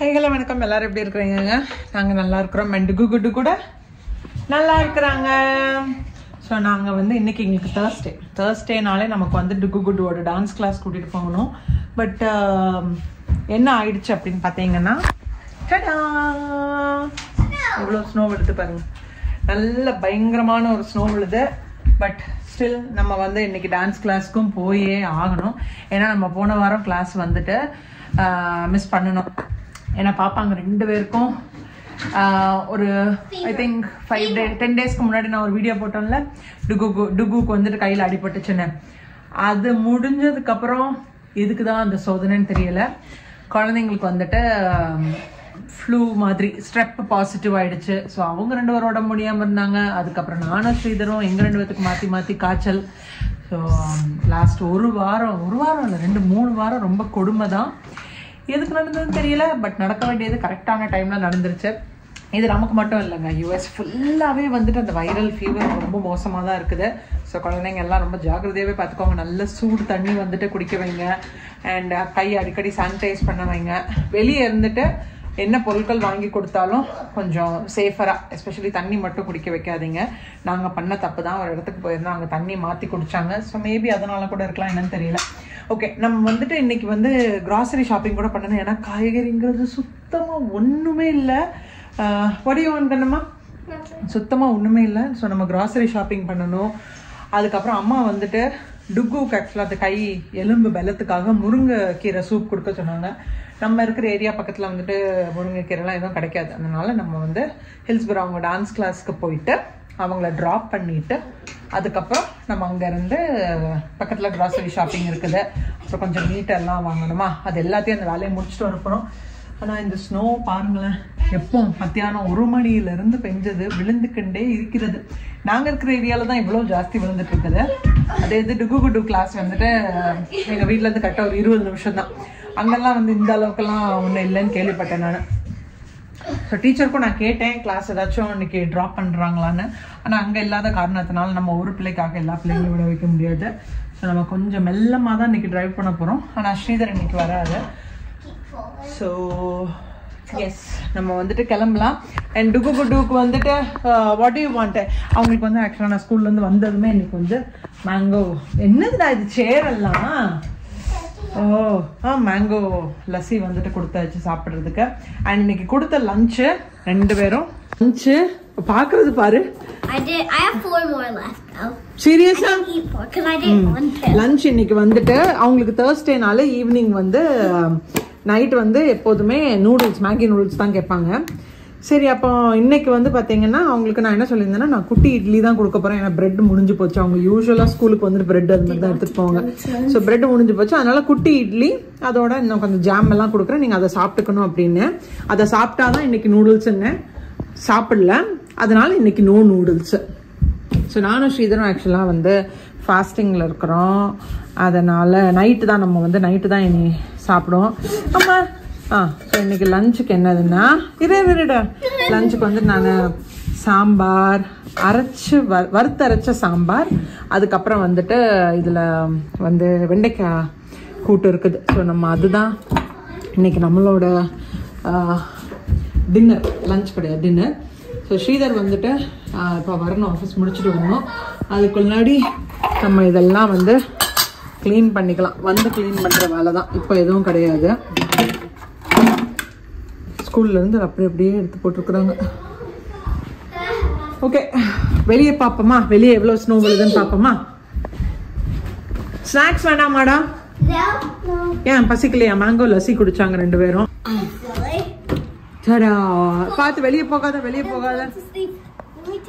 ஹைகள வணக்கம். எல்லாரும் எப்படி இருக்கிறீங்க? நாங்கள் நல்லா இருக்கிறோம். அண்ட் குட்டு கூட நல்லா இருக்கிறாங்க. ஸோ நாங்கள் வந்து இன்றைக்கி எங்களுக்கு தேர்ஸ்டேனாலே நமக்கு வந்து குட்டோட டான்ஸ் கிளாஸ் கூட்டிகிட்டு போகணும். பட் என்ன ஆயிடுச்சு அப்படின்னு பார்த்தீங்கன்னா, இவ்வளோ ஸ்னோ விழுது பாருங்கள். நல்ல பயங்கரமான ஒரு ஸ்னோ விழுது. பட் ஸ்டில் நம்ம வந்து இன்றைக்கி டான்ஸ் கிளாஸ்க்கும் போயே ஆகணும். ஏன்னா நம்ம போன வாரம் கிளாஸ் வந்துட்டு மிஸ் பண்ணணும். ஏன்னா பாப்பாங்க 2 பேருக்கும் ஒரு ஐ திங்க் 10 டேஸ்க்கு முன்னாடி நான் ஒரு வீடியோ போட்டோம்ல, டுகுக்கு வந்துட்டு கையில் அடிபட்டுச்சுன்னு. அது முடிஞ்சதுக்கப்புறம் எதுக்கு தான் அந்த சோதனைன்னு தெரியல. குழந்தைங்களுக்கு வந்துட்டு ஃப்ளூ மாதிரி ஸ்ட்ரெப் பாசிட்டிவ் ஆயிடுச்சு. ஸோ அவங்க 2 பேரும் உடம்பு முடியாமல் இருந்தாங்க. அதுக்கப்புறம் நானும் ஸ்ரீதரும் எங்கள் 2 பேத்துக்கு மாற்றி காய்ச்சல். ஸோ லாஸ்ட் ஒரு வாரம் இல்லை 2-3 வாரம் ரொம்ப கொடுமை தான். எதுக்கு நடந்ததுன்னு தெரியல. பட் நடக்க வேண்டியது கரெக்டான டைமில் நடந்துருச்சு. இது நமக்கு மட்டும் இல்லைங்க, யூஎஸ் ஃபுல்லாகவே வந்துட்டு அந்த வைரல் ஃபீவர் ரொம்ப மோசமாக தான் இருக்குது. ஸோ குழந்தைங்க எல்லாம் ரொம்ப ஜாக்கிரதையாகவே பார்த்துக்கோங்க. நல்ல சூடு தண்ணி வந்துட்டு குடிக்க வைங்க. அண்ட் கை அடிக்கடி சானிடைஸ் பண்ண வைங்க. வெளியே இருந்துட்டு என்ன பொருட்கள் வாங்கி கொடுத்தாலும் கொஞ்சம் சேஃபராக, எஸ்பெஷலி தண்ணி மட்டும் குடிக்க வைக்காதீங்க. நாங்கள் பண்ண தப்பு தான். ஒரு இடத்துக்கு போயிருந்தோம், அங்கே தண்ணி மாற்றி குடித்தாங்க. ஸோ மேபி அதனால கூட இருக்கலாம், என்னன்னு தெரியல. ஓகே, நம்ம வந்துட்டு இன்றைக்கி வந்து கிராசரி ஷாப்பிங் கூட பண்ணணும். ஏன்னா காய்கறிங்கிறது சுத்தமாக ஒன்றுமே இல்லை. வடிவம் சுத்தமாக ஒன்றுமே இல்லை. ஸோ நம்ம கிராசரி ஷாப்பிங் பண்ணணும். அதுக்கப்புறம் அம்மா வந்துட்டு டுக்குக்கு ஆக்சுவலாக அந்த கை எலும்பு பலத்துக்காக முருங்கைக்கீரை சூப் கொடுக்க சொன்னாங்க. நம்ம இருக்கிற ஏரியா பக்கத்தில் வந்துட்டு முருங்கைக்கீரைலாம் எதுவும் கிடைக்காது. அதனால நம்ம வந்து ஹில்ஸ்புரம் அவங்க டான்ஸ் கிளாஸ்க்கு போயிட்டு அவங்கள ட்ராப் பண்ணிவிட்டு அதுக்கப்புறம் நம்ம அங்கேருந்து பக்கத்தில் கிராசரி ஷாப்பிங் இருக்குது. அப்புறம் கொஞ்சம் மீட்டெல்லாம் வாங்கணுமா, அது எல்லாத்தையும் அந்த வேலையை முடிச்சுட்டு வரப்போகிறோம். ஆனால் இந்த ஸ்னோ பாருங்களேன், எப்போ மத்தியானம் 1 மணியிலேருந்து பெஞ்சது விழுந்துக்கிண்டே இருக்கிறது. நாங்கள் இருக்கிற ஏரியாவில் தான் இவ்வளோ ஜாஸ்தி விழுந்துட்டு இருக்குது. அதே இது டுகு கிளாஸ் வந்துட்டு எங்கள் வீட்டிலேருந்து கரெக்டாக ஒரு 20 நிமிஷம் தான். அங்கெல்லாம் வந்து இந்த அளவுக்குலாம் ஒன்றும் இல்லைன்னு கேள்விப்பட்டேன் நான். ஸோ டீச்சருக்கும் நான் கேட்டேன் கிளாஸ் ஏதாச்சும் இன்னைக்கு ட்ராப் பண்ணுறாங்களான்னு. ஆனால் அங்கே இல்லாத காரணத்தினால நம்ம ஒரு பிள்ளைக்காக எல்லா பிள்ளைங்களும் விட வைக்க முடியாது. ஸோ நம்ம கொஞ்சம் மெல்லமாக தான் இன்றைக்கி ட்ரைவ் பண்ண போகிறோம். ஆனால் ஸ்ரீதர் இன்னைக்கு வராது. ஸோ எஸ், நம்ம வந்துட்டு கிளம்பலாம். அண்ட் டுக்கு வந்துட்டு வாட் யூ வாண்ட். அவங்களுக்கு வந்து ஆக்சுவலாக நான் ஸ்கூல்லேருந்து வந்ததுமே இன்னைக்கு வந்து மேங்கோ, என்னதுடா இது சேரெல்லாம், மேங்கோ லஸ்ஸி வந்துட்டு கொடுத்தாச்சு சாப்பிட்றதுக்கு. அண்ட் இன்னைக்கு கொடுத்த லஞ்சு 2 பேரும் லஞ்சு பாக்குறது பாரு. I have 4 more left though. Seriously? I eat 4 because I didn't want to. Lunch இன்னைக்கு வந்துட்டு அவங்களுக்கு தேர்ஸ்டேனால ஈவினிங் வந்து நைட் வந்து எப்போதுமே நூடுல்ஸ், மேகி நூடுல்ஸ் தான் கேட்பாங்க. சரி, அப்போ இன்னைக்கு வந்து பார்த்தீங்கன்னா அவங்களுக்கு நான் என்ன சொல்லியிருந்தேன்னா, நான் குட்டி இட்லி தான் கொடுக்க போகிறேன். ஏன்னா பிரெட் முடிஞ்சு போச்சு. அவங்க யூஸ்வலாக ஸ்கூலுக்கு வந்துட்டு பிரெட் அது மாதிரி தான் எடுத்துகிட்டு போவாங்க. ஸோ பிரெட் முடிஞ்சு போச்சு. அதனால குட்டி இட்லி அதோட இன்னும் கொஞ்சம் ஜாம் எல்லாம் கொடுக்குறேன், நீங்கள் அதை சாப்பிட்டுக்கணும் அப்படின்னு. அதை சாப்பிட்டாதான் இன்னைக்கு நூடுல்ஸ்ன்னு சாப்பிடல. அதனால இன்னைக்கு நோ நூடுல்ஸ். ஸோ நானும் ஸ்ரீதரும் ஆக்சுவலாக வந்து ஃபாஸ்டிங்கில் இருக்கிறோம். அதனால் நைட்டு தான் நம்ம வந்து நைட்டு தான் இனி சாப்பிடுவோம். ஆமாம். ஸோ இன்னைக்கு லஞ்சுக்கு என்னதுன்னா, லஞ்சுக்கு வந்து நான் சாம்பார் வறுத்தரைச்ச சாம்பார், அதுக்கப்புறம் வந்துட்டு இதில் வந்து வெண்டைக்காய் கூட்டு இருக்குது. ஸோ நம்ம அதுதான் இன்னைக்கு நம்மளோட டின்னர். லஞ்ச் கிடையாது, டின்னர். ஸோ ஸ்ரீதர் வந்துட்டு இப்போ வரணும், ஆஃபீஸ் முடிச்சுட்டு வரணும். அதுக்கு முன்னாடி நம்ம இதெல்லாம் வந்து க்ளீன் பண்ணிக்கலாம். வந்து க்ளீன் பண்ணுற வேலை தான், இப்போ எதுவும் கிடையாது. ஸ்கூல்லேருந்து அப்படியே எடுத்து போட்டிருக்குறாங்க. ஓகே, வெளியே பார்ப்போமா? வெளியே எவ்வளோ ஸ்னோ விழுதுன்னு பார்ப்போமா? ஸ்நாக்ஸ் வேண்டாமாடா? ஏன் பசிக்கலையா? மேங்கோ லஸ்ஸி குடிச்சாங்க 2 பேரும். சரா பார்த்து வெளியே போகாத.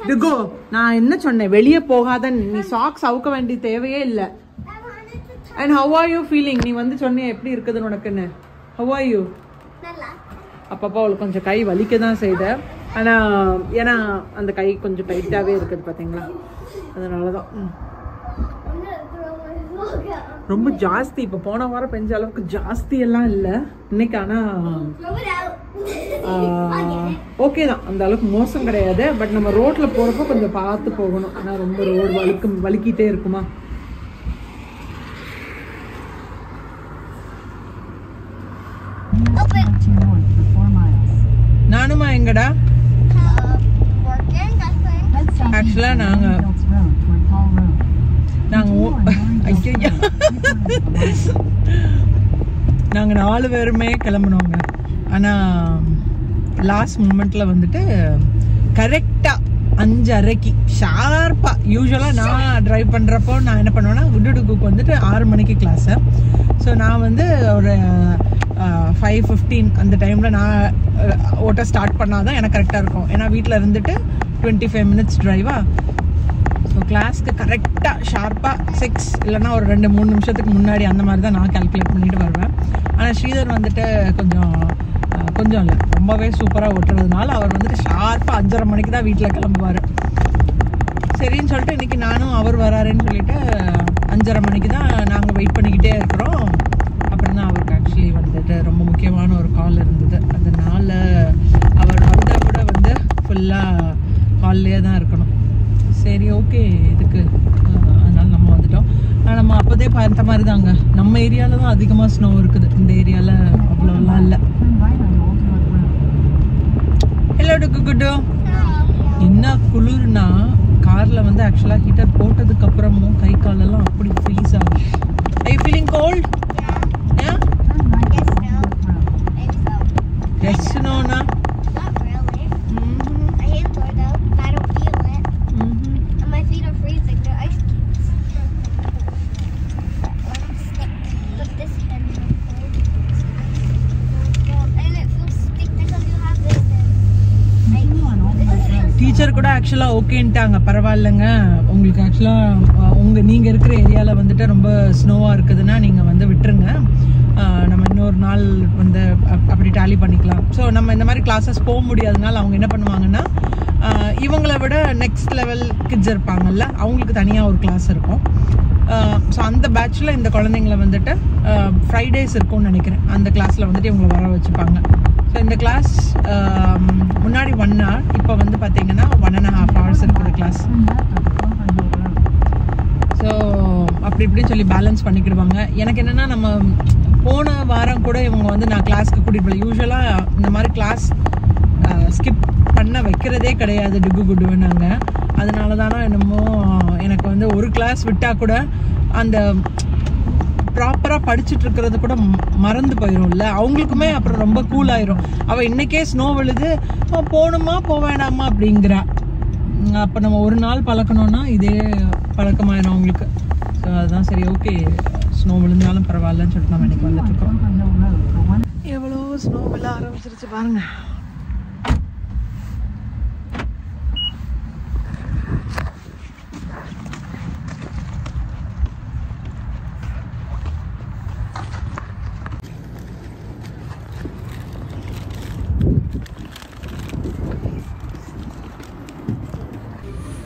டுகோ, நான் என்ன சொன்னேன்? வெளியே போகாத. நீ சாக்ஸ் அவுக்க வேண்டிய தேவையே இல்லை. And how are you feeling? நீ வந்து சொன்னிய எப்படி இருக்குதுன்னு உனக்குன்னு. How are you? அப்பப்போ அவளுக்கு கொஞ்சம் கை வலிக்க தான் செய்யுது. ஆனால் ஏன்னா அந்த கை கொஞ்சம் டைட்டாகவே இருக்குது பார்த்தீங்களா, அதனால தான். ரொம்ப ஜாஸ்தி இப்போ போன வாரம் பெஞ்ச அளவுக்கு ஜாஸ்தி எல்லாம் இல்லை இன்னைக்கு. ஆனால் ஓகே தான், அந்த அளவுக்கு மோசம் கிடையாது. பட் நம்ம ரோட்டில் போகிறப்போ கொஞ்சம் பார்த்து போகணும். ஆனால் ரொம்ப ரோடு வலிக்கிட்டே இருக்குமா. எங்கடா? ஆக்சுவலா நாங்க நாங்க 4 பேருமே கிளம்புனோங்க. ஆனா லாஸ்ட் மூமெண்ட்ல வந்துட்டு கரெக்டா 5:30 ஷார்ப்பா, யூஸ்வலா நான் டிரைவ் பண்றப்போ நான் என்ன பண்ணுவேன்னா குட்டுடுக்கு வந்துட்டு 6 மணிக்கு கிளாஸ். ஸோ நான் வந்து ஒரு 5:15 அந்த டைம்ல நான் ஓட்ட ஸ்டார்ட் பண்ணாதான் எனக்கு கரெக்டா இருக்கும். ஏன்னா வீட்டில் இருந்துட்டு 25 மினிட்ஸ் டிரைவா. ஸோ கிளாஸ்க்கு கரெக்டாக ஷார்ப்பாக 6 இல்லைன்னா ஒரு 2-3 நிமிஷத்துக்கு முன்னாடி அந்த மாதிரி தான் நான் கால்குலேட் பண்ணிட்டு வருவேன். ஆனால் ஸ்ரீதர் வந்துட்டு கொஞ்சம் இல்லை, ரொம்பவே சூப்பராக ஓட்டுறதுனால அவர் வந்துட்டு ஷார்ப்பாக 5:30 மணிக்கு தான் வீட்டில் கிளம்புவார். சரின்னு சொல்லிட்டு இன்றைக்கி நானும் அவர் வராருன்னு சொல்லிட்டு 5:30 மணிக்கு தான் நாங்கள் வெயிட் பண்ணிக்கிட்டே இருக்கிறோம். அப்புறம் தான் அவருக்கு ஆக்சுவலி வந்துட்டு ரொம்ப முக்கியமான ஒரு கால் இருந்தது. அதனால அவர் வந்தால் கூட வந்து ஃபுல்லாக கால்லேயே தான் இருக்கணும். சரி ஓகே இதுக்கு அதனால நம்ம வந்துட்டோம். ஆனால் நம்ம அப்போதே பார்த்த மாதிரி தாங்க, நம்ம ஏரியாவில் தான் அதிகமாக ஸ்னோ இருக்குது, இந்த ஏரியாவில் அவ்வளோலாம் இல்லை. ஹலோ குட்டு. என்ன குளிர்னா காரில் வந்து ஆக்சுவலாக ஹீட்டர் போட்டதுக்கு அப்புறமும் கை காலெல்லாம் அப்படி ஃப்ரீஸ் ஆகும். Are you feeling cold? Yeah? Yes, no, na? Not really. I hate cold though, but I don't feel it. And my feet are freezing. They're ice cubes. I'm stuck. But this hand is cold. And it feels stick because you have this in. Teacher கூட ஆக்சுவலாக ஓகேன்ட்டாங்க, பரவாயில்லைங்க உங்களுக்கு ஆக்சுவலாக நீங்கள் இருக்கிற ஏரியாவில் வந்துட்டு ரொம்ப ஸ்னோவாக இருக்குதுன்னா நீங்கள் வந்து விட்டுருங்க, நம்ம இன்னொரு நாள் வந்து அப்படி டேலி பண்ணிக்கலாம். ஸோ நம்ம இந்த மாதிரி கிளாஸஸ் போக முடியாதனால அவங்க என்ன பண்ணுவாங்கன்னா இவங்களை விட நெக்ஸ்ட் லெவல் கிட்ஸ் இருப்பாங்கல்ல, அவங்களுக்கு தனியாக ஒரு கிளாஸ் இருக்கும். ஸோ அந்த பேட்சில் இந்த குழந்தைங்களை வந்துட்டு ஃப்ரைடேஸ் இருக்கும்னு நினைக்கிறேன், அந்த கிளாஸில் வந்துட்டு இவங்களை வர வச்சுப்பாங்க. ஸோ இந்த கிளாஸ் முன்னாடி 1 hour, இப்போ வந்து பார்த்தீங்கன்னா 1.5 hours இருக்குது கிளாஸ். ஸோ அப்படி இப்படின்னு சொல்லி பேலன்ஸ் பண்ணிக்கிடுவாங்க. எனக்கு என்னென்னா நம்ம போன வாரம் கூட இவங்க வந்து நான் கிளாஸ்க்கு கூட்டிகிட்டு போகல. யூஸ்வலாக இந்த மாதிரி கிளாஸ் ஸ்கிப் பண்ண வைக்கிறதே கிடையாது டிகு குடுவேனாங்க. அதனால தானே என்னமோ எனக்கு வந்து ஒரு கிளாஸ் விட்டால் கூட அந்த ப்ராப்பராக படிச்சுட்டு இருக்கிறது கூட மறந்து போயிடும்ல, அவங்களுக்குமே அப்புறம் ரொம்ப கூல் ஆயிரும். அவள் இன்னைக்கே ஸ்னோ விழுது போகணுமா போக வேண்டாமா அப்படிங்கிறா. அப்போ நம்ம ஒரு நாள் பழக்கணும்னா இதே பழக்கமாயிரும் அவங்களுக்கு. ஸோ அதுதான் சரி ஓகே, ஸ்னோ விழுந்தாலும் பரவாயில்லன்னு சொல்லிட்டு நம்ம இன்னைக்கு வந்துட்டு இருக்கோம். எவ்வளோ ஸ்னோ விழ ஆரம்பிச்சிருச்சு பாருங்க.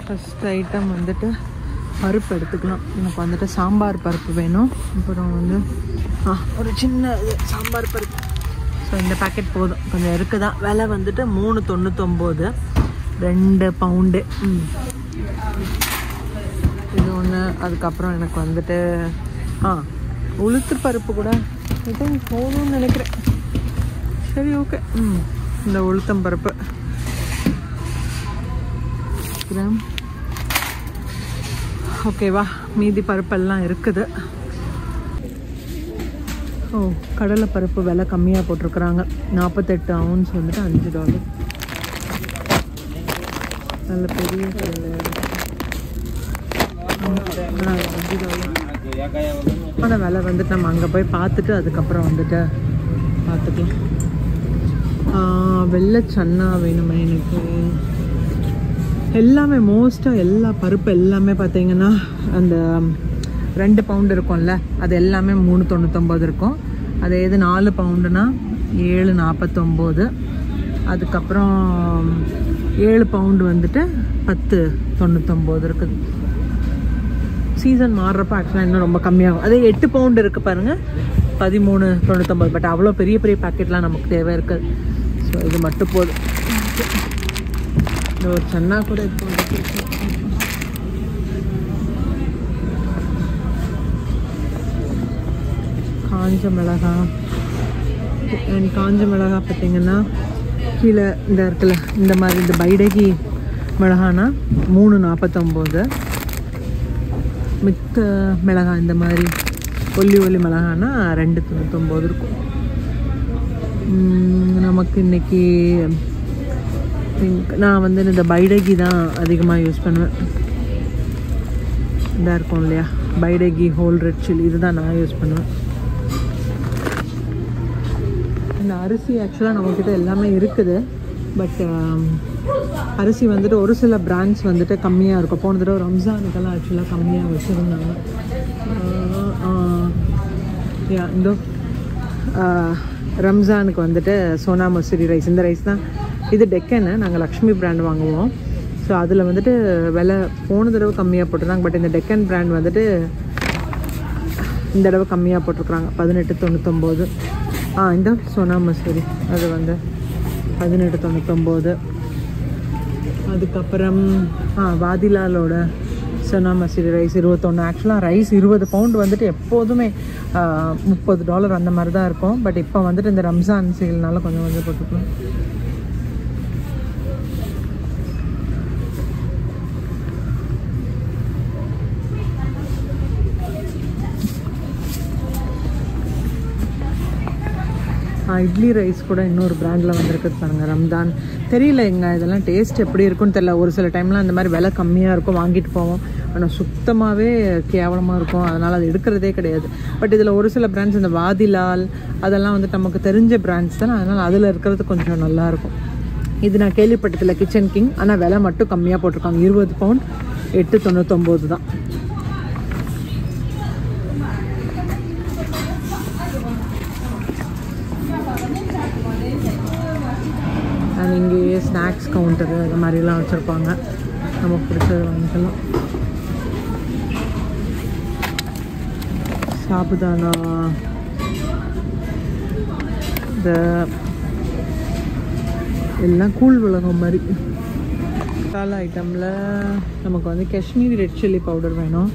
ஃபஸ்ட் ஐட்டம் வந்துட்டு பருப்பு எடுத்துக்கலாம். எனக்கு வந்துட்டு சாம்பார் பருப்பு வேணும். அப்புறம் வந்து ஒரு சின்ன சாம்பார் பருப்பு. ஸோ இந்த பேக்கெட் போதும், கொஞ்சம் இருக்குதான். விலை வந்துட்டு 3.99, 2 பவுண்டு. இது ஒன்று. அதுக்கப்புறம் எனக்கு வந்துட்டு உளுத்து பருப்பு கூட இது போதும்னு நினைக்கிறேன். சரி ஓகே, இந்த உளுத்தம் பருப்பு ஓகேவா. மீதி பருப்பெல்லாம் இருக்குது. கடலை பருப்பு விலை கம்மியாக போட்டிருக்குறாங்க. 48 ounce வந்துட்டு $5. நல்ல பெரிய கடலை $5. ஆனால் விலை வந்துட்டு நம்ம அங்கே போய் பார்த்துட்டு அதுக்கப்புறம் வந்துட்டு பார்த்துக்கலாம். வெள்ளை சன்னா வேணுமே எனக்கு. எல்லாமே மோஸ்ட்டாக எல்லா பருப்பு எல்லாமே பார்த்தீங்கன்னா அந்த 2 பவுண்டு இருக்கும்ல, அது எல்லாமே 3.99 இருக்கும். அது எது 4 பவுண்டுனா 7.49. அதுக்கப்புறம் 7 பவுண்டு வந்துட்டு 10.99 இருக்குது. சீசன் மாறுறப்ப ஆக்சுவலாக இன்னும் ரொம்ப கம்மியாகும். அதே 8 பவுண்டு இருக்குது பாருங்கள், 13.99. பட் அவ்வளோ பெரிய பெரிய பேக்கெட்லாம் நமக்கு தேவை இருக்குது. ஸோ இது மட்டும் போதும். ஒரு சன்னா கூட இப்போ காஞ்ச மிளகாய் பார்த்தீங்கன்னா கீழே இந்த இடத்துல இந்த மாதிரி இந்த பைடகி மிளகானா 3.49. மித்த மிளகாய் இந்த மாதிரி ஒல்லி மிளகானா 2.99 இருக்கும். நமக்கு இன்றைக்கி நான் வந்து இந்த பைடகி தான் அதிகமாக யூஸ் பண்ணுவேன். இதாக இருக்கும் இல்லையா, பைடகி ஹோல் ரெட் சில்லி, இதுதான் நான் யூஸ் பண்ணுவேன். இந்த அரிசி ஆக்சுவலாக நம்மக்கிட்ட எல்லாமே இருக்குது. பட் அரிசி வந்துட்டு ஒரு சில பிராண்ட்ஸ் வந்துட்டு கம்மியாக இருக்கும். போன தடவை ரம்ஜானுக்கெல்லாம் ஆக்சுவலாக கம்மியாக வச்சுருந்தாங்க. இந்த ரம்ஜானுக்கு வந்துட்டு சோனா மசூரி ரைஸ், இந்த ரைஸ் தான். இது டெக்கனு, நாங்கள் லக்ஷ்மி பிராண்ட் வாங்குவோம். ஸோ அதில் வந்துட்டு விலை போன தடவை கம்மியாக போட்டிருந்தாங்க. பட் இந்த டெக்கன் பிராண்ட் வந்துட்டு இந்த தடவை கம்மியாக போட்டிருக்குறாங்க, 18.99. இந்த சோனா மசூரி அது வந்து 18.99. அதுக்கப்புறம் வாதிலாலோட சோனா மசூரி ரைஸ் 21. ஆக்சுவலாக ரைஸ் 20 பவுண்ட் வந்துட்டு எப்போதுமே $30 அந்த மாதிரி தான் இருக்கும். பட் இப்போ வந்துட்டு இந்த ரம்ஜான் சேல்னால கொஞ்சம் கொஞ்சம் போட்டுக்கலாம். இட்லி ரைஸ் கூட இன்னொரு பிராண்டில் வந்துருக்குது பாருங்கள், ரம்தான். தெரியல எங்க இதெல்லாம் டேஸ்ட் எப்படி இருக்குன்னு தெரியல. ஒரு சில டைம்லாம் அந்த மாதிரி விலை கம்மியாக இருக்கும், வாங்கிட்டு போவோம். ஆனால் சுத்தமாகவே கேவலமாக இருக்கும், அதனால் அது எடுக்கிறதே கிடையாது. பட் இதில் ஒரு சில பிராண்ட்ஸ், இந்த வாதிலால் அதெல்லாம் வந்துட்டு நமக்கு தெரிஞ்ச பிராண்ட்ஸ் தானே, அதனால் அதில் இருக்கிறது கொஞ்சம் நல்லாயிருக்கும். இது நான் கேள்விப்பட்டதில்ல, கிச்சன் கிங். ஆனால் விலை மட்டும் கம்மியாக போட்டிருக்காங்க, 20 பவுண்ட் 8.99 தான். இங்கேயே ஸ்நாக்ஸ் கவுண்டரு அது மாதிரிலாம் வச்சுருப்பாங்க, நமக்கு பிடிச்சது வாங்கிக்கலாம். சாபுதானா, இந்த எல்லாம் கூழ் உலகம் மாதிரி. மசாலா ஐட்டமில் நமக்கு வந்து காஷ்மீரி ரெட் சில்லி பவுடர் வேணும்.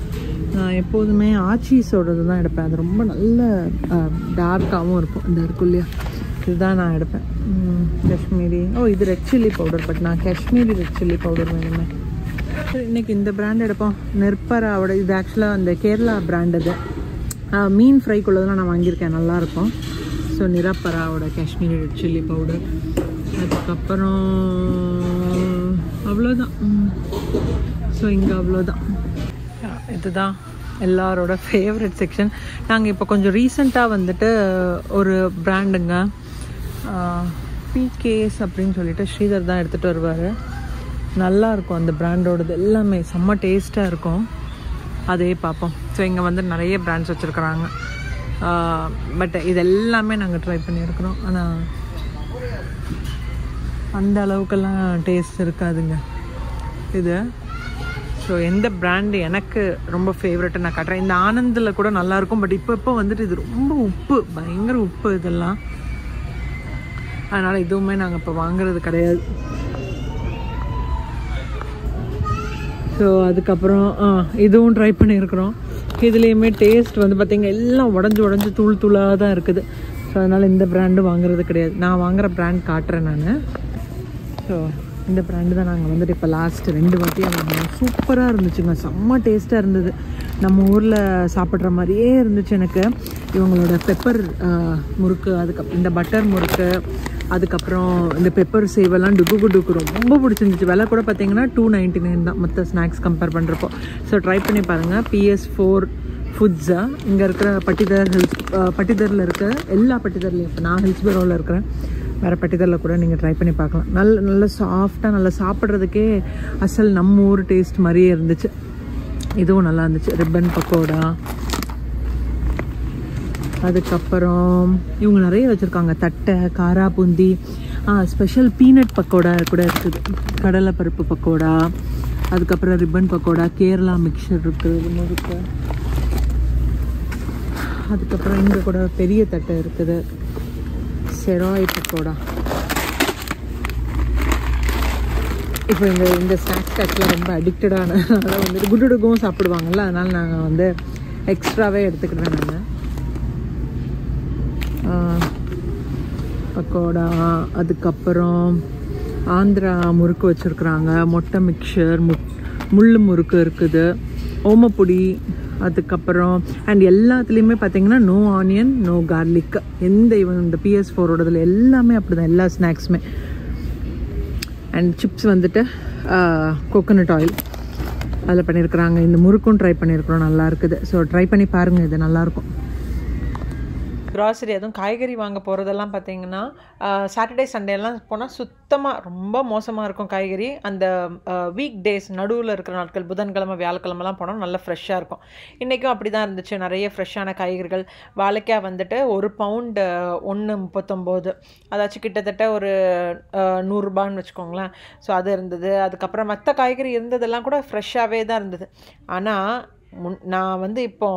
நான் எப்போதுமே ஆச்சீஸோடது தான் எடுப்பேன். அது ரொம்ப நல்ல டார்க்காகவும் இருக்கும். இந்த இருக்கும் இல்லையா, இதுதான் நான் எடுப்பேன். காஷ்மீரி. இது ரெட் சில்லி பவுடர், பட் நான் காஷ்மீரி ரெட் சில்லி பவுடர் வேணுமே. சரி, இன்றைக்கி இந்த பிராண்ட் எடுப்போம். நெற்பராவோட, இது ஆக்சுவலாக அந்த கேரளா பிராண்ட். அது மீன் ஃப்ரைக்குள்ளதெல்லாம் நான் வாங்கியிருக்கேன், நல்லாயிருக்கும். ஸோ நிரப்பராவோட காஷ்மீரி ரெட் சில்லி பவுடர். அதுக்கப்புறம் அவ்வளோதான். ஸோ இங்கே அவ்வளோதான். இதுதான் எல்லாரோட ஃபேவரட் செக்ஷன். நாங்கள் இப்போ கொஞ்சம் ரீசெண்டாக வந்துட்டு ஒரு பிராண்டுங்க, பிகேஎஸ் அப்படின்னு சொல்லிட்டு ஸ்ரீதர் தான் எடுத்துகிட்டு வருவார். நல்லாயிருக்கும் அந்த பிராண்டோடது, எல்லாமே செம்ம டேஸ்ட்டாக இருக்கும். அதே பார்ப்போம். ஸோ இங்கே வந்து நிறைய பிராண்ட்ஸ் வச்சுருக்குறாங்க. பட் இது எல்லாமே நாங்கள் ட்ரை பண்ணியிருக்கிறோம். ஆனால் அந்த அளவுக்கெல்லாம் டேஸ்ட் இருக்காதுங்க இது. ஸோ எந்த பிராண்டு எனக்கு ரொம்ப ஃபேவரெட்டு நான் காட்டுறேன். இந்த ஆனந்தில் கூட நல்லாயிருக்கும். பட் இப்போ வந்துட்டு இது ரொம்ப உப்பு, பயங்கர உப்பு இதெல்லாம். அதனால் இதுவுமே நாங்கள் இப்போ வாங்குறது கிடையாது. ஸோ அதுக்கப்புறம் இதுவும் ட்ரை பண்ணியிருக்கிறோம். இதுலேயுமே டேஸ்ட் வந்து பார்த்திங்கன்னா எல்லாம் உடஞ்சி தூள் தூளாக தான் இருக்குது. ஸோ அதனால் இந்த பிராண்டு வாங்குறது கிடையாது. நான் வாங்குகிற பிராண்ட் காட்டுறேன் நான். ஸோ இந்த பிராண்டு தான் நாங்கள் வந்துட்டு இப்போ லாஸ்ட் 2 வாட்டியாக வாங்கினோம். சூப்பராக இருந்துச்சுங்க, செம்ம டேஸ்ட்டாக இருந்தது. நம்ம ஊரில் சாப்பிட்ற மாதிரியே இருந்துச்சு எனக்கு. இவங்களோட பெப்பர் முறுக்கு, அதுக்கப்புறம் இந்த பட்டர் முறுக்கு, அதுக்கப்புறம் இந்த பெப்பர் சேவெல்லாம் டுக்கு ரொம்ப பிடிச்சிருந்துச்சு. விலை கூட பார்த்தீங்கன்னா 299 தான் மற்ற ஸ்நாக்ஸ் கம்பேர் பண்ணுறப்போ. ஸோ ட்ரை பண்ணி பாருங்கள். PS4 ஃபுட்ஸா இங்கே இருக்கிற பட்டிதரில் இருக்க எல்லா பட்டிதர்லையும். இப்போ நான் ஹில்ஸ்பரோவில் இருக்கிறேன், வேறு பட்டிதரில் கூட நீங்கள் ட்ரை பண்ணி பார்க்கலாம். நல்ல சாஃப்டாக, நல்லா சாப்பிட்றதுக்கே அசல் நம்ம ஊர் டேஸ்ட் மாதிரியே இருந்துச்சு. இதுவும் நல்லா இருந்துச்சு. ரிப்பன் பக்கோடா, அதுக்கப்புறம் இவங்க நிறைய வச்சுருக்காங்க. தட்டை, காரா பூந்தி, ஸ்பெஷல் பீனட் பக்கோடா கூட இருக்குது, கடலை பருப்பு பக்கோடா, அதுக்கப்புறம் ரிப்பன் பக்கோடா, கேரளா மிக்சர் இருக்குது முழுக்க. அதுக்கப்புறம் இங்கே கூட பெரிய தட்டை இருக்குது, செராய் பக்கோடா. இப்போ இந்த ஸ்நாக்ஸ் ஆக்சுவலாக ரொம்ப அடிக்டடான, அதை வந்துட்டு குடுடுக்கும் சாப்பிடுவாங்கள்ல, அதனால் நாங்கள் வந்து எக்ஸ்ட்ராவே எடுத்துக்கிட்டேன் நான். பக்கோடா, அதுக்கப்புறம் ஆந்திரா முறுக்கு வச்சுருக்குறாங்க, மொட்டை மிக்சர், முள்ளு முறுக்கு இருக்குது, ஓமப்பொடி, அதுக்கப்புறம் அண்ட் எல்லாத்துலேயுமே பார்த்தீங்கன்னா நோ ஆனியன் நோ கார்லிக். இந்த PS4ஓடதில் எல்லாமே அப்படி தான், எல்லா ஸ்நாக்ஸுமே. அண்ட் சிப்ஸ் வந்துட்டு கோகோனட் ஆயில் அதில் பண்ணியிருக்கிறாங்க. இந்த முறுக்கும் ட்ரை பண்ணியிருக்கிறோம், நல்லா இருக்குது. ஸோ ட்ரை பண்ணி பாருங்கள், இது நல்லாயிருக்கும். க்ராசரி அதுவும் காய்கறி வாங்க போகிறதெல்லாம் பார்த்தீங்கன்னா சாட்டர்டே சண்டேலாம் போனால் சுத்தமாக ரொம்ப மோசமாக இருக்கும் காய்கறி. அந்த வீக் டேஸ் நடுவில் இருக்கிற நாட்கள் புதன்கிழமை வியாழக்கிழமெல்லாம் போனால் நல்லா ஃப்ரெஷ்ஷாக இருக்கும். இன்றைக்கும் அப்படி தான் இருந்துச்சு, நிறைய ஃப்ரெஷ்ஷான காய்கறிகள். வாழைக்காய் வந்துட்டு 1 பவுண்டு 1.39, அதாச்சும் கிட்டத்தட்ட ஒரு 100 ரூபான்னு வச்சுக்கோங்களேன். ஸோ அது இருந்தது. அதுக்கப்புறம் மற்ற காய்கறி இருந்ததெல்லாம் கூட ஃப்ரெஷ்ஷாகவே தான் இருந்தது. ஆனால் நான் வந்து இப்போ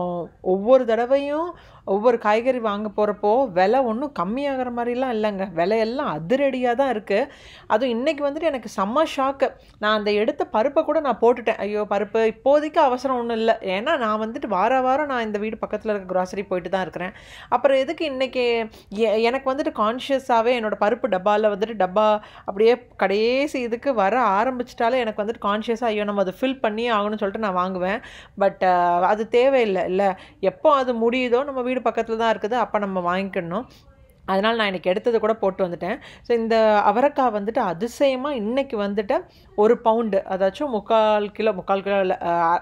ஒவ்வொரு தடவையும் ஒவ்வொரு காய்கறி வாங்க போகிறப்போ விலை ஒன்றும் கம்மியாகிற மாதிரிலாம் இல்லைங்க, விலையெல்லாம் அதிரடியாக தான் இருக்குது. அதுவும் இன்றைக்கி வந்துட்டு எனக்கு செம்ம ஷாக்கு. நான் அந்த எடுத்த பருப்பை கூட நான் போட்டுட்டேன். ஐயோ பருப்பு இப்போதைக்கு அவசரம் ஒன்றும் இல்லை, ஏன்னா நான் வந்துட்டு வாரம் நான் இந்த வீடு பக்கத்தில் இருக்க க்ராசரி போயிட்டு தான் இருக்கிறேன். அப்புறம் எதுக்கு இன்றைக்கி எனக்கு வந்துட்டு கான்ஷியஸாகவே என்னோடய பருப்பு டப்பாவில் வந்துட்டு டப்பா அப்படியே கடைசி இதுக்கு வர ஆரம்பிச்சிட்டாலே எனக்கு வந்துட்டு கான்ஷியஸாக ஐயோ நம்ம அதை ஃபில் பண்ணி ஆகணும்னு சொல்லிட்டு நான் வாங்குவேன். பட் அது தேவையில்லை இல்லை, எப்போ அது முடியுதோ நம்ம வீடு பக்கத்தில் தான் இருக்குது, அப்போ நம்ம வாங்கிக்கணும். அதனால் நான் இன்றைக்கி எடுத்தது கூட போட்டு வந்துட்டேன். ஸோ இந்த அவரைக்காய் வந்துட்டு அதிசயமாக இன்றைக்கி வந்துட்டு 1 பவுண்டு, அதாச்சும் 3/4 கிலோ இல்லை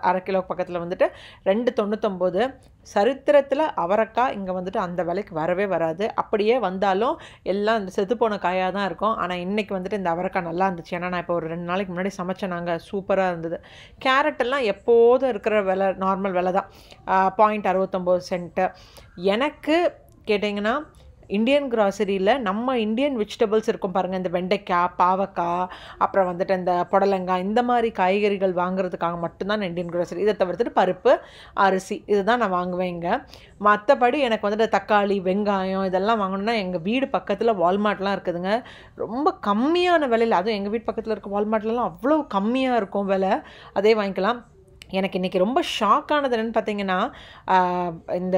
1/2 கிலோ பக்கத்தில் வந்துட்டு 2.99. சரித்திரத்தில் அவரைக்காய் இங்கே வந்துட்டு அந்த விலைக்கு வரவே வராது. அப்படியே வந்தாலும் எல்லாம் இந்த செத்துப்போன காயாக தான் இருக்கும். ஆனால் இன்றைக்கி வந்துட்டு இந்த அவரைக்காய் நல்லா இருந்துச்சு. ஏன்னா நான் இப்போ ஒரு 2 நாளைக்கு முன்னாடி சமைச்சேன், நாங்கள் சூப்பராக இருந்தது. கேரட்டெல்லாம் எப்போதும் இருக்கிற விலை, நார்மல் விலை தான், 0.69. எனக்கு கேட்டிங்கன்னா இந்தியன் க்ராசரியில் நம்ம இந்தியன் வெஜிடபிள்ஸ் இருக்கும் பாருங்கள், இந்த வெண்டைக்காய், பாவக்காய், அப்புறம் வந்துட்டு இந்த புடலங்காய், இந்த மாதிரி காய்கறிகள் வாங்குறதுக்காக மட்டும்தான் நான் இந்தியன் க்ராசரி. இதை தவிர்த்துட்டு பருப்பு, அரிசி இதுதான் நான் வாங்குவேன் இங்கே. மற்றபடி எனக்கு வந்துட்டு தக்காளி, வெங்காயம் இதெல்லாம் வாங்கணுன்னா எங்கள் வீடு பக்கத்தில் வால்மார்ட்லாம் இருக்குதுங்க, ரொம்ப கம்மியான விலையில். அதுவும் எங்கள் வீடு பக்கத்தில் இருக்க வால்மார்ட்லலாம் அவ்வளோ கம்மியாக இருக்கும் விலை, அதே வாங்கிக்கலாம். எனக்கு இன்றைக்கி ரொம்ப ஷாக்கானது என்னென்னு பார்த்தீங்கன்னா, இந்த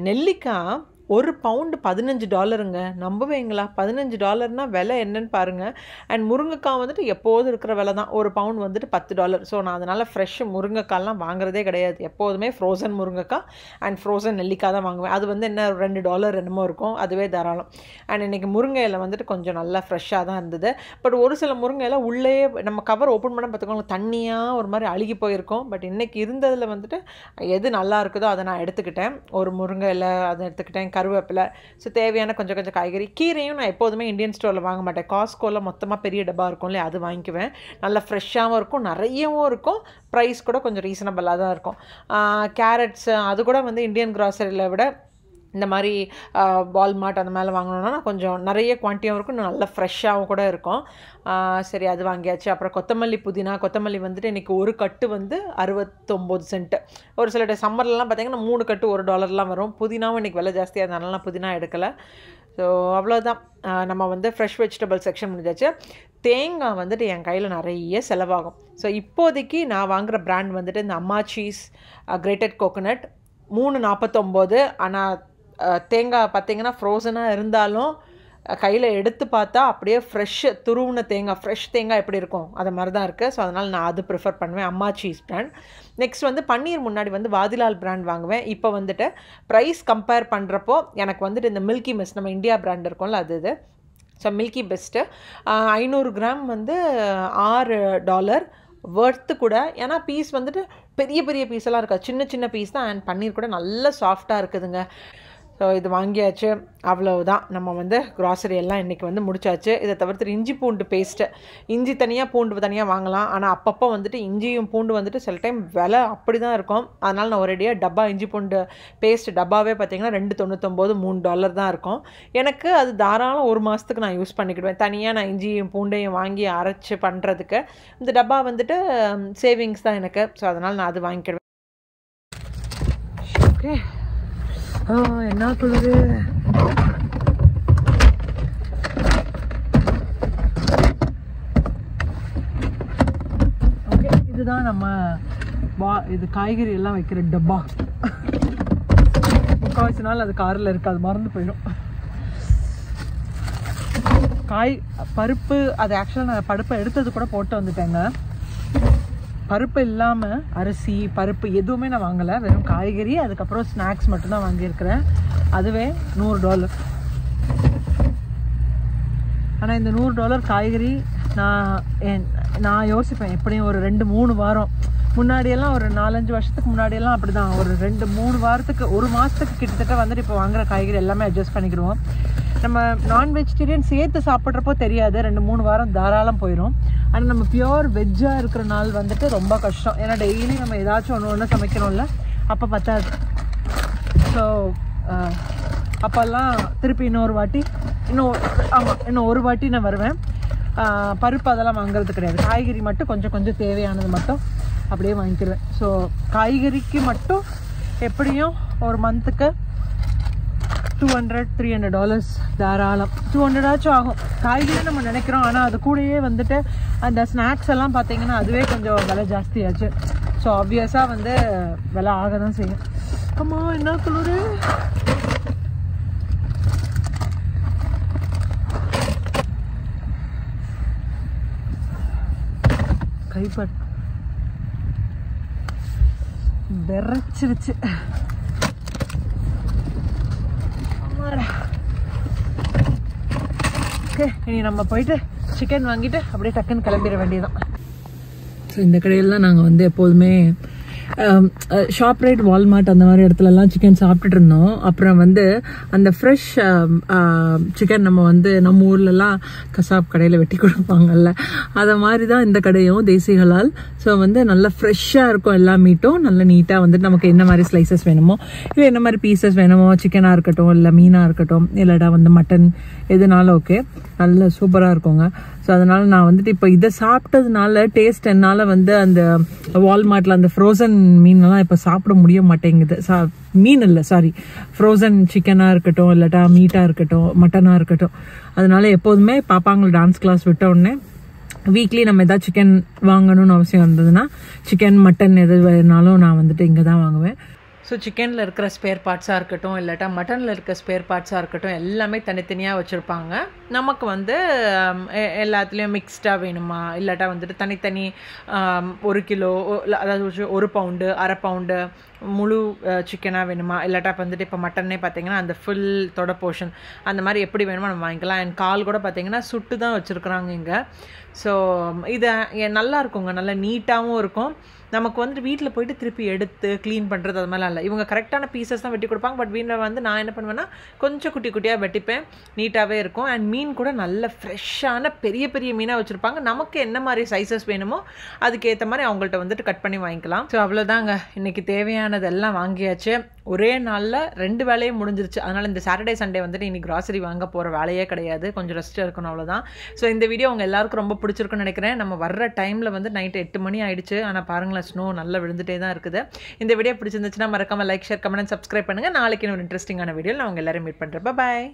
நெல்லிக்காய் 1 பவுண்டு $15. நம்புவீங்களா? $15 விலை என்னன்னு பாருங்கள். அண்ட் முருங்கைக்காய் வந்துட்டு எப்போதும் இருக்கிற விலை தான், 1 பவுண்ட் வந்துட்டு $10. ஸோ நான் அதனால் ஃப்ரெஷ் முருங்கைக்காய்லாம் வாங்குறதே கிடையாது. எப்போதுமே ஃப்ரோசன் முருங்கைக்காய் அண்ட் ஃப்ரோசன் நெல்லிக்காய் தான் வாங்குவேன். அது வந்து என்ன $2 என்னமோ இருக்கும், அதுவே தாராளம். அண்ட் இன்றைக்கி முருங்கையில் வந்துட்டு கொஞ்சம் நல்லா ஃப்ரெஷ்ஷாக தான் இருந்தது. பட் ஒரு சில முருங்கையில் உள்ளே நம்ம கவர் ஓப்பன் பண்ண பார்த்துக்கோங்க, தண்ணியாக ஒரு மாதிரி அழுகி போயிருக்கும். பட் இன்றைக்கி இருந்ததில் வந்துட்டு எது நல்லா இருக்குதோ அதை நான் எடுத்துக்கிட்டேன். ஒரு முருங்கையில் அதை எடுத்துக்கிட்டேன், கருவேப்பிலை. ஸோ தேவையான கொஞ்சம் காய்கறி. கீரையும் நான் எப்போதுமே இந்தியன் ஸ்டோரில் வாங்க மாட்டேன், காஸ்கோவில் மொத்தமாக பெரிய டப்பா இருக்கும் இல்லையா, அது வாங்கிக்குவேன். நல்லா ஃப்ரெஷ்ஷாகவும் இருக்கும், நிறையவும் இருக்கும், ப்ரைஸ் கூட கொஞ்சம் ரீசனபிளாக தான் இருக்கும். கேரட்ஸ் அது கூட வந்து இந்தியன் க்ராசரியில் விட இந்த மாதிரி வால்மார்ட் அந்த மேலே வாங்கணுன்னா கொஞ்சம் நிறைய குவான்டிட்டியும் இருக்கும், நல்லா ஃப்ரெஷ்ஷாகவும் கூட இருக்கும். சரி அது வாங்கியாச்சு. அப்புறம் கொத்தமல்லி, புதினா. கொத்தமல்லி வந்துட்டு இன்றைக்கி ஒரு கட்டு வந்து 69 சென்ட். ஒரு சில சம்மர்லாம் பார்த்திங்கன்னா 3 கட்டு $1 வரும். புதினாவும் இன்றைக்கி விலை ஜாஸ்தியாக இருந்தனால நான் புதினா எடுக்கலை. ஸோ அவ்வளோதான், நம்ம வந்து ஃப்ரெஷ் வெஜிடபிள் செக்ஷன் முடிஞ்சாச்சு. தேங்காய் வந்துட்டு என் கையில் நிறைய செலவாகும். ஸோ இப்போதைக்கு நான் வாங்குகிற பிராண்ட் வந்துட்டு இந்த அம்மா சீஸ் கிரேட்டட் கோகோனட் 3.49. ஆனால் தேங்காய் பார்த்திங்கன்னா ஃப்ரோசனாக இருந்தாலும் கையில் எடுத்து பார்த்தா அப்படியே ஃப்ரெஷ்ஷு துருவின தேங்காய், ஃப்ரெஷ் தேங்காய் எப்படி இருக்கும் அது மாதிரி தான் இருக்குது. ஸோ அதனால் நான் அது ப்ரிஃபர் பண்ணுவேன், அம்மா சீஸ் பிராண்ட். நெக்ஸ்ட் வந்து பன்னீர் முன்னாடி வந்து வாதிலால் பிராண்ட் வாங்குவேன். இப்போ வந்துட்டு ப்ரைஸ் கம்பேர் பண்ணுறப்போ எனக்கு வந்துட்டு இந்த மில்கி மிஸ்ட் நம்ம இந்தியா பிராண்ட் இருக்கும்ல அது. ஸோ மில்கி பெஸ்ட்டு 500 கிராம் வந்து $6 வர்த்து கூட. ஏன்னா பீஸ் வந்துட்டு பெரிய பீஸெல்லாம் இருக்காது, சின்ன பீஸ் தான். அண்ட் பன்னீர் கூட நல்லா சாஃப்டாக இருக்குதுங்க. ஸோ இது வாங்கியாச்சு, அவ்வளவுதான். நம்ம வந்து க்ராசரி எல்லாம் இன்றைக்கி வந்து முடிச்சாச்சு. இதை தவிர்த்து இஞ்சி பூண்டு பேஸ்ட்டு, இஞ்சி தனியாக பூண்டு தனியாக வாங்கலாம். ஆனால் அப்பப்போ வந்துட்டு இஞ்சியும் பூண்டு வந்துட்டு சில டைம் விலை அப்படி தான் இருக்கும். அதனால் நான் ஒரேடியாக டப்பா இஞ்சி பூண்டு பேஸ்ட் டப்பாவே பார்த்திங்கன்னா $2.99 $3 தான் இருக்கும். எனக்கு அது தாராளம் 1 மாதத்துக்கு நான் யூஸ் பண்ணிக்கிடுவேன். தனியாக நான் இஞ்சியும் பூண்டையும் வாங்கி அரைச்சி பண்ணுறதுக்கு இந்த டப்பா வந்துட்டு சேவிங்ஸ் தான் எனக்கு. ஸோ அதனால் நான் அது வாங்கிக்கிடுவேன். ஓகே, என்ன குளிரு. ஓகே, இதுதான் நம்ம இது காய்கறி எல்லாம் வைக்கிற டப்பா. முக்கால்வாசி நாள் அது காரில் இருக்காது, மறந்து போயிடும். பருப்பு அது ஆக்சுவலாக நான் பருப்பை எடுத்தது கூட போட்டு வந்துட்டேங்க. பருப்பு இல்லாமல் அரிசி பருப்பு எதுவுமே நான் வாங்கலை, வெறும் காய்கறி அதுக்கப்புறம் ஸ்நாக்ஸ் மட்டும்தான் வாங்கியிருக்கிறேன். அதுவே $100. ஆனால் இந்த $100 காய்கறி நான் யோசிப்பேன் எப்படியும் ஒரு 2-3 வாரம் முன்னாடியெல்லாம், ஒரு 4-5 வருஷத்துக்கு முன்னாடியெல்லாம் அப்படி தான், ஒரு 2-3 வாரத்துக்கு 1 மாதத்துக்கு கிட்டத்தட்ட வந்துட்டு இப்போ வாங்குகிற காய்கறி எல்லாமே அட்ஜஸ்ட் பண்ணிக்கிடுவோம். நம்ம நான் வெஜிடேரியன் சேர்த்து சாப்பிட்றப்போ தெரியாது, 2-3 வாரம் தாராளம் போயிடும். ஆனால் நம்ம பியோர் வெஜ்ஜாக இருக்கிற நாள் வந்துட்டு ரொம்ப கஷ்டம். ஏன்னா டெய்லி நம்ம ஏதாச்சும் ஒன்று சமைக்கணும்ல, அப்போ பத்தாது. ஸோ அப்போல்லாம் திருப்பி இன்னொரு வாட்டி இன்னும் ஒரு வாட்டி நான் வருவேன். பருப்பு அதெல்லாம் வாங்குறது கிடையாது, காய்கறி மட்டும் கொஞ்சம் தேவையானது மட்டும் அப்படியே வாங்கிக்கிறேன். ஸோ காய்கறிக்கு மட்டும் எப்படியும் ஒரு மந்த்துக்கு $200-300 தாராளம். 200 ஆச்சும் ஆகும் காய்கறி நம்ம நினைக்கிறோம். ஆனால் அது கூடயே வந்துட்டு அந்த ஸ்நாக்ஸ் எல்லாம் பார்த்தீங்கன்னா அதுவே கொஞ்சம் விலை ஜாஸ்தியாச்சு. ஸோ ஆப்வியஸாக வந்து விலை ஆக தான் செய்யும். அம்மா என்ன குளிரு. கைப்பட் விரைச்சிருச்சு. ஓகே, இனி நம்ம போயிட்டு சிக்கன் வாங்கிட்டு அப்படியே டக்குன்னு கிளம்பிட வேண்டியதான். ஸோ இந்த கடையில் தான் நாங்கள் வந்து எப்போதுமே ஷாப்ரைட் வால்மார்ட் அந்த மாதிரி இடத்துலலாம் சிக்கன் சாப்பிட்டுட்டு இருந்தோம். அப்புறம் வந்து அந்த ஃப்ரெஷ் சிக்கன் நம்ம வந்து நம்ம ஊர்லலாம் கசாப் கடையில் வெட்டி கொடுப்பாங்கல்ல, அதை மாதிரி தான் இந்த கடையும் தேசி ஹலால். ஸோ வந்து நல்லா ஃப்ரெஷ்ஷாக இருக்கும் எல்லா மீட்டும், நல்லா நீட்டாக வந்துட்டு நமக்கு என்ன மாதிரி ஸ்லைசஸ் வேணுமோ இல்லை என்ன மாதிரி பீசஸ் வேணுமோ, சிக்கனாக இருக்கட்டும் இல்லை மீனாக இருக்கட்டும் இல்லைடா வந்து மட்டன் எதுனாலும் ஓகே, நல்ல சூப்பராக இருக்குங்க. ஸோ அதனால் நான் வந்துட்டு இப்போ இதை சாப்பிட்டதுனால டேஸ்ட் என்னால் வந்து அந்த வால்மார்ட்டில் அந்த ஃப்ரோசன் மீனெல்லாம் இப்போ சாப்பிட முடிய மாட்டேங்குது. மீன் இல்லை சாரி, ஃப்ரோசன் சிக்கனாக இருக்கட்டும் இல்லாட்டா மீட்டாக இருக்கட்டும் மட்டனாக இருக்கட்டும். அதனால எப்போதுமே பாப்பாங்களுக்கு டான்ஸ் கிளாஸ் விட்ட உடனே வீக்லி நம்ம எதாவது சிக்கன் வாங்கணும்னு அவசியம் இருந்ததுன்னா சிக்கன் மட்டன் எது வேணாலும் நான் வந்துட்டு இங்கே தான் வாங்குவேன். ஸோ சிக்கனில் இருக்கிற ஸ்பேர் பார்ட்ஸாக இருக்கட்டும் இல்லாட்டா மட்டனில் இருக்க ஸ்பேர் பார்ட்ஸாக இருக்கட்டும் எல்லாமே தனித்தனியாக வச்சுருப்பாங்க. நமக்கு வந்து எல்லாத்துலேயும் மிக்ஸ்டாக வேணுமா இல்லாட்டா வந்துட்டு தனித்தனி 1 கிலோ அதாவது 1 பவுண்டு 1/2 பவுண்டு முழு சிக்கனாக வேணுமா இல்லாட்டா வந்துட்டு இப்போ மட்டன்னே பார்த்தீங்கன்னா அந்த ஃபுல் தொட போர்ஷன் அந்த மாதிரி எப்படி வேணுமோ நம்ம வாங்கிக்கலாம். அண்ட் கால் கூட பார்த்தீங்கன்னா சுட்டு தான் வச்சுருக்குறாங்க இங்கே. ஸோ இது நல்லா இருக்குங்க, நல்லா நீட்டாகவும் இருக்கும். நமக்கு வந்துட்டு வீட்டில் போயிட்டு திருப்பி எடுத்து க்ளீன் பண்ணுறது அது மாதிரிலாம் இல்லை, இவங்க கரெக்டான பீசஸ் தான் வெட்டி கொடுப்பாங்க. பட் வீட்டில் வந்து நான் என்ன பண்ணுவேன்னா கொஞ்சம் குட்டி குட்டியாக வெட்டிப்பேன், நீட்டாகவே இருக்கும். அண்ட் மீன் கூட நல்ல ஃப்ரெஷ்ஷான பெரிய பெரிய மீனாக வச்சுருப்பாங்க. நமக்கு என்ன மாதிரி சைஸஸ் வேணுமோ அதுக்கேற்ற மாதிரி அவங்கள்ட்ட வந்துட்டு கட் பண்ணி வாங்கிக்கலாம். ஸோ அவ்வளோதாங்க, இன்றைக்கி தேவையானதெல்லாம் வாங்கியாச்சு. ஒரே நாளில் 2 வேலையும் முடிஞ்சிருச்சு. அதனால் இந்த சாட்டர்டே சண்டே வந்துட்டு இன்றைக்கி கிராசரி வாங்க போகிற வேலையே கிடையாது, கொஞ்சம் ரெஸ்ட்டாக இருக்கணும் அவ்வளோதான். ஸோ இந்த வீடியோ உங்கள் எல்லாருக்கும் ரொம்ப பிடிச்சிருக்குன்னு நினைக்கிறேன். நம்ம வர்ற டைமில் வந்து நைட்டு 8 மணி ஆகிடுச்சு. ஆனால் பாருங்களேன் ஸ்னோ நல்லா விழுந்துட்டே தான் இருக்குது. இந்த வீடியோ பிடிச்சிருந்துச்சுன்னா மறக்காமல் லைக் ஷேர் கமெண்ட் சப்ஸ்கிரைப் பண்ணுங்கள். நாளைக்கு ஒரு இன்ட்ரெஸ்டிங்கான வீடியோ நான் உங்கள் எல்லாரும் மீட் பண்ணுறேன். பாய்.